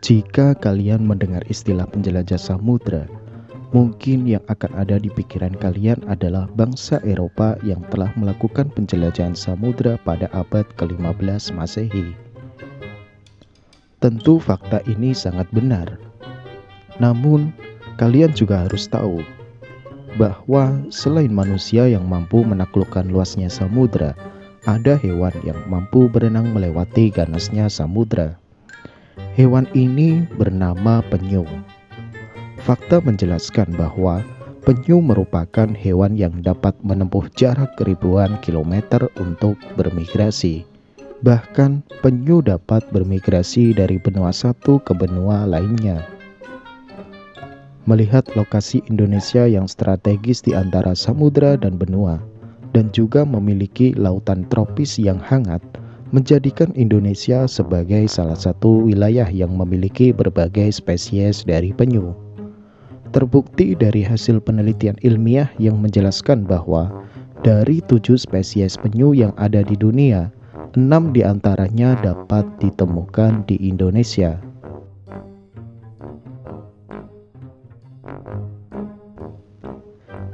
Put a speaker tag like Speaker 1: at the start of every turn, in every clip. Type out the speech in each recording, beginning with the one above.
Speaker 1: Jika kalian mendengar istilah penjelajah samudra, mungkin yang akan ada di pikiran kalian adalah bangsa Eropa yang telah melakukan penjelajahan samudra pada abad ke-15 Masehi. Tentu fakta ini sangat benar. Namun, kalian juga harus tahu bahwa selain manusia yang mampu menaklukkan luasnya samudra, ada hewan yang mampu berenang melewati ganasnya samudra. Hewan ini bernama penyu. Fakta menjelaskan bahwa penyu merupakan hewan yang dapat menempuh jarak ribuan kilometer untuk bermigrasi. Bahkan penyu dapat bermigrasi dari benua satu ke benua lainnya. Melihat lokasi Indonesia yang strategis di antara samudra dan benua, dan juga memiliki lautan tropis yang hangat, menjadikan Indonesia sebagai salah satu wilayah yang memiliki berbagai spesies dari penyu. Terbukti dari hasil penelitian ilmiah yang menjelaskan bahwa dari 7 spesies penyu yang ada di dunia, 6 diantaranya dapat ditemukan di Indonesia.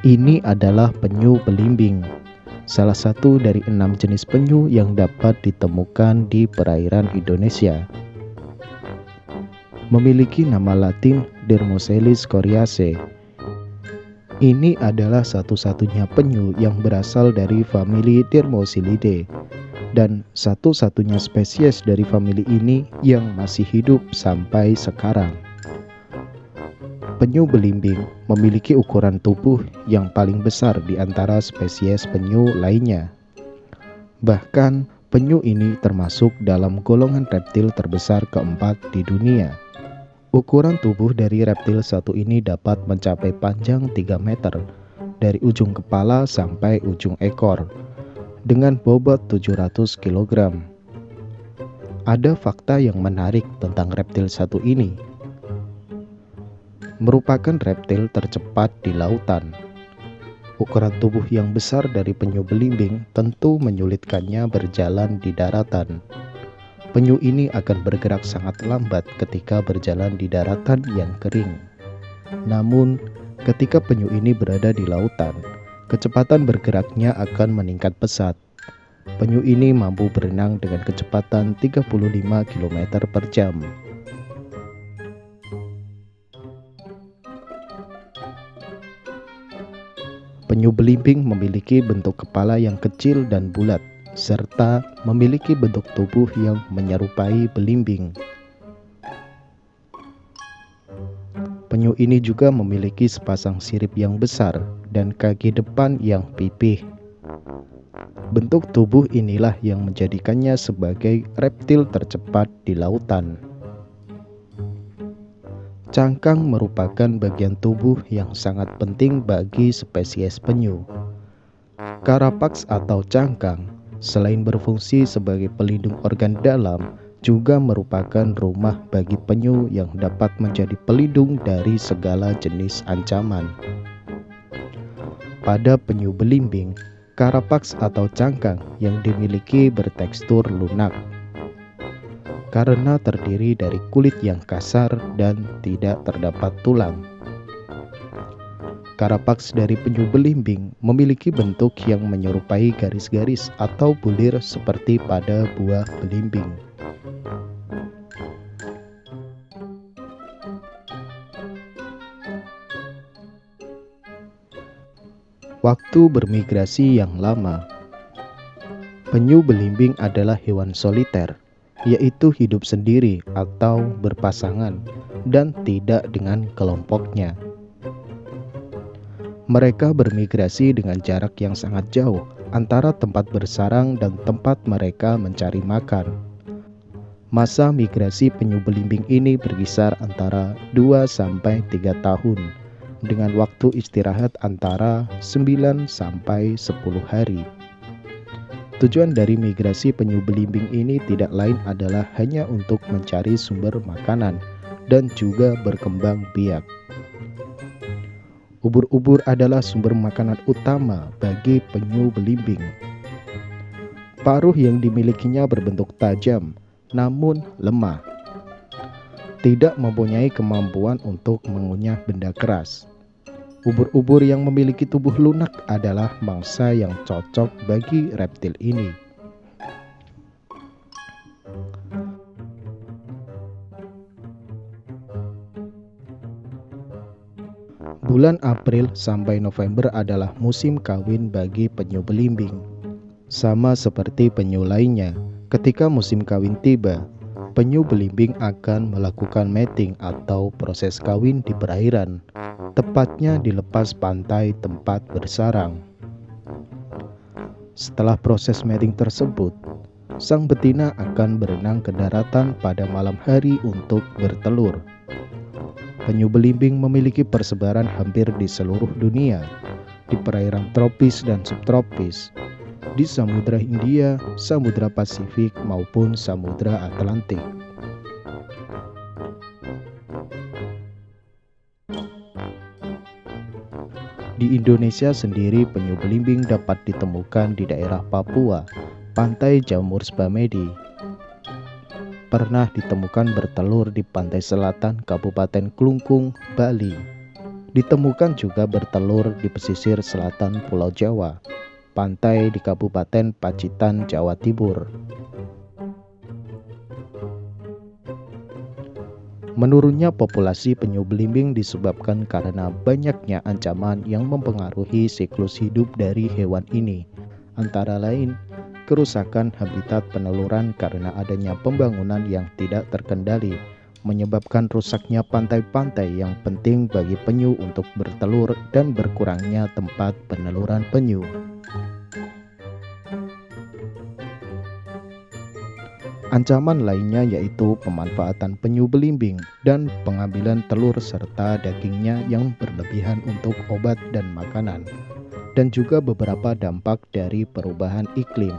Speaker 1: Ini adalah penyu belimbing, salah satu dari 6 jenis penyu yang dapat ditemukan di perairan Indonesia. Memiliki nama latin Dermosellis coriacea. Ini adalah satu-satunya penyu yang berasal dari famili Dermoselidae dan satu-satunya spesies dari famili ini yang masih hidup sampai sekarang. Penyu belimbing memiliki ukuran tubuh yang paling besar di antara spesies penyu lainnya. Bahkan, penyu ini termasuk dalam golongan reptil terbesar keempat di dunia. Ukuran tubuh dari reptil satu ini dapat mencapai panjang 3 meter, dari ujung kepala sampai ujung ekor, dengan bobot 700 kg. Ada fakta yang menarik tentang reptil satu ini. Merupakan reptil tercepat di lautan. Ukuran tubuh yang besar dari penyu belimbing tentu menyulitkannya berjalan di daratan. Penyu ini akan bergerak sangat lambat ketika berjalan di daratan yang kering. Namun, ketika penyu ini berada di lautan, kecepatan bergeraknya akan meningkat pesat. Penyu ini mampu berenang dengan kecepatan 35 km per jam. Penyu belimbing memiliki bentuk kepala yang kecil dan bulat, serta memiliki bentuk tubuh yang menyerupai belimbing. Penyu ini juga memiliki sepasang sirip yang besar dan kaki depan yang pipih. Bentuk tubuh inilah yang menjadikannya sebagai reptil tercepat di lautan. Cangkang merupakan bagian tubuh yang sangat penting bagi spesies penyu. Carapax atau cangkang, selain berfungsi sebagai pelindung organ dalam, juga merupakan rumah bagi penyu yang dapat menjadi pelindung dari segala jenis ancaman. Pada penyu belimbing, carapax atau cangkang yang dimiliki bertekstur lunak, karena terdiri dari kulit yang kasar dan tidak terdapat tulang. Carapax dari penyu belimbing memiliki bentuk yang menyerupai garis-garis atau bulir seperti pada buah belimbing. Waktu bermigrasi yang lama. Penyu belimbing adalah hewan soliter, yaitu hidup sendiri atau berpasangan dan tidak dengan kelompoknya. Mereka bermigrasi dengan jarak yang sangat jauh antara tempat bersarang dan tempat mereka mencari makan. Masa migrasi penyu belimbing ini berkisar antara 2-3 tahun, dengan waktu istirahat antara 9-10 hari. Tujuan dari migrasi penyu belimbing ini tidak lain adalah hanya untuk mencari sumber makanan dan juga berkembang biak. Ubur-ubur adalah sumber makanan utama bagi penyu belimbing. Paruh yang dimilikinya berbentuk tajam, namun lemah. tidak mempunyai kemampuan untuk mengunyah benda keras. Ubur-ubur yang memiliki tubuh lunak adalah mangsa yang cocok bagi reptil ini. Bulan April sampai November adalah musim kawin bagi penyu belimbing. Sama seperti penyu lainnya, ketika musim kawin tiba, penyu belimbing akan melakukan mating atau proses kawin di perairan, tepatnya di lepas pantai tempat bersarang. Setelah proses mating tersebut, sang betina akan berenang ke daratan pada malam hari untuk bertelur. Penyu belimbing memiliki persebaran hampir di seluruh dunia, di perairan tropis dan subtropis, di Samudra Hindia, Samudra Pasifik, maupun Samudra Atlantik. Di Indonesia sendiri, penyu belimbing dapat ditemukan di daerah Papua, pantai Jamur Spamedi. Pernah ditemukan bertelur di pantai selatan Kabupaten Klungkung, Bali. Ditemukan juga bertelur di pesisir selatan Pulau Jawa, pantai di Kabupaten Pacitan, Jawa Timur. Menurunnya populasi penyu belimbing disebabkan karena banyaknya ancaman yang mempengaruhi siklus hidup dari hewan ini, antara lain kerusakan habitat peneluran karena adanya pembangunan yang tidak terkendali, menyebabkan rusaknya pantai-pantai yang penting bagi penyu untuk bertelur dan berkurangnya tempat peneluran penyu. Ancaman lainnya yaitu pemanfaatan penyu belimbing dan pengambilan telur serta dagingnya yang berlebihan untuk obat dan makanan, dan juga beberapa dampak dari perubahan iklim.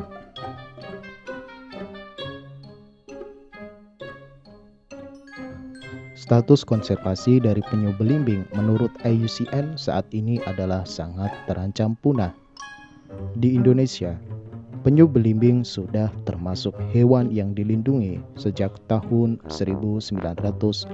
Speaker 1: Status konservasi dari penyu belimbing menurut IUCN saat ini adalah sangat terancam punah. Di Indonesia, penyu belimbing sudah termasuk hewan yang dilindungi sejak tahun 1987.